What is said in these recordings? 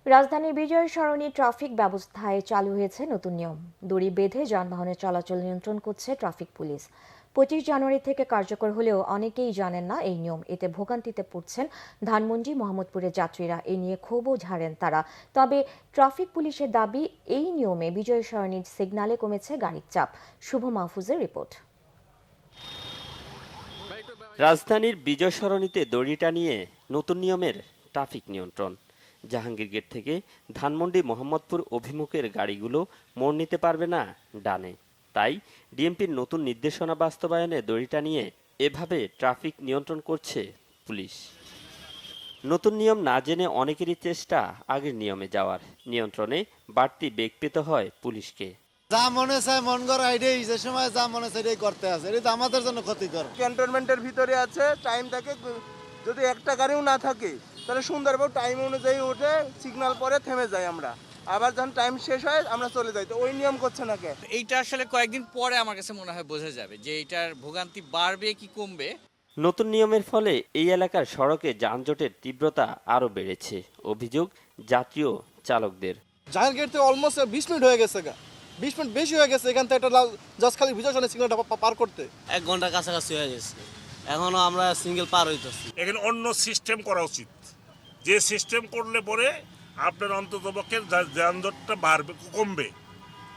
রাজধানীর বিজয় সরণি ট্রাফিক ব্যবস্থায় চালু হয়েছে নতুন নিয়ম। দড়ি বেঁধে যানবাহনের চলাচল নিয়ন্ত্রণ করছে ট্রাফিক পুলিশ। 25 জানুয়ারি থেকে কার্যকর হলেও অনেকেই জানেন না এই নিয়ম। এতে ভোগান্তিতে পড়ছেন ধানমন্ডি মোহাম্মদপুরের যাত্রীরা। এ নিয়ে ক্ষোভও ঝাড়েন তারা। তবে ট্রাফিক পুলিশের দাবি, এই নিয়মে বিজয় সরণির সিগন্যালে কমেছে গাড়ির চাপ। শুভ মাহফুজের রিপোর্ট। রাজধানীর বিজয় সরণিতে দড়ি টানিয়ে নতুন নিয়মের ট্রাফিক নিয়ন্ত্রণ। জাহাঙ্গীর গেট থেকে ধানমন্ডি মোহাম্মদপুর অভিমুখের গাড়িগুলো মোড় নিতে পারবে না ডানে। তাই ডিএমপির নতুন নির্দেশনা বাস্তবায়নে দড়ি টানিয়ে এভাবে ট্রাফিক নিয়ন্ত্রণ করছে পুলিশ। নতুন নিয়ম না জেনে অনেকেরই চেষ্টা আগের নিয়মে যাওয়ার। নিয়ন্ত্রণে বাড়তি বেগ পেতে হয় পুলিশকে। যা মনে চায় মন করা এটাই, যে সময় যা মনে চায় এটাই করতে আছে, এটা তো আমাদের জন্য ক্ষতিকর। ক্যান্টনমেন্টের ভিতরে আছে, টাইম থাকে, যদি একটা গাড়িও না থাকে তাহলে সুন্দরভাবে টাইম অনুযায়ী উঠে সিগন্যাল পরে থেমে যাই আমরা, আবার যখন টাইম শেষ হয় আমরা চলে যাই। তো ওই নিয়ম করছে না কে? এইটা আসলে কয়েকদিন পরে আমার কাছে মনে হয় বোঝা যাবে যে এইটার ভোগান্তি বাড়বে কি কমবে। নতুন নিয়মের ফলে এই এলাকার সড়কে যানজটের তীব্রতা আরও বেড়েছে। অভিযোগ যাত্রী ও চালকদের। জাহাঙ্গীর গেট থেকে অলমোস্ট 20 মিনিট হয়ে গেছে, 20 মিনিট বেশি হয়ে গেছে এখান থেকে একটা জাস্ট খালি বিজয় সরণি সিগন্যালটা পার করতে। 1 ঘন্টা কাছাকাছি হয়ে গেছে, এখনো আমরা সিঙ্গেল পার হইতেছি। এখানে অন্য সিস্টেম করা উচিত, যে সিস্টেম করলে পরে আপনার অন্ততপক্ষে যানজটটা বাড়বে, কমবে।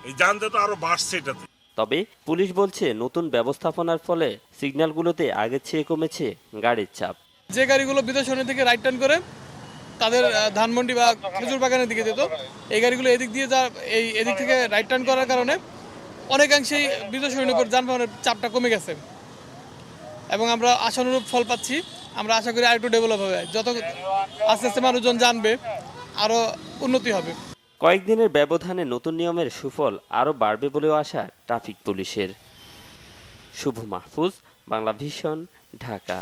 এই যানজট আরো বাড়ছে এটাতে। তবে পুলিশ বলছে নতুন ব্যবস্থাপনার ফলে সিগন্যালগুলোতে আগের চেয়ে কমেছে গাড়ির চাপ। যে গাড়িগুলো বিজয় সরণি থেকে রাইট টার্ন করে তাদের ধানমন্ডি বা খেজুর বাগানের দিকে যেত, এই গাড়িগুলো এদিক দিয়ে এদিক থেকে রাইট টার্ন করার কারণে অনেকাংশেই বিজয় সরণির উপর যানবাহনের চাপটা কমে গেছে এবং আমরা আশানুরূপ ফল পাচ্ছি। আমরা আশা করি আরেকটু ডেভেলপ হবে, যত আস্তে আস্তে মানুষজন জানবে আরও উন্নতি হবে। কয়েকদিনের ব্যবধানে নতুন নিয়মের সুফল আরও বাড়বে বলেও আশা ট্রাফিক পুলিশের। শুভ মাহফুজ, বাংলা ভিশন, ঢাকা।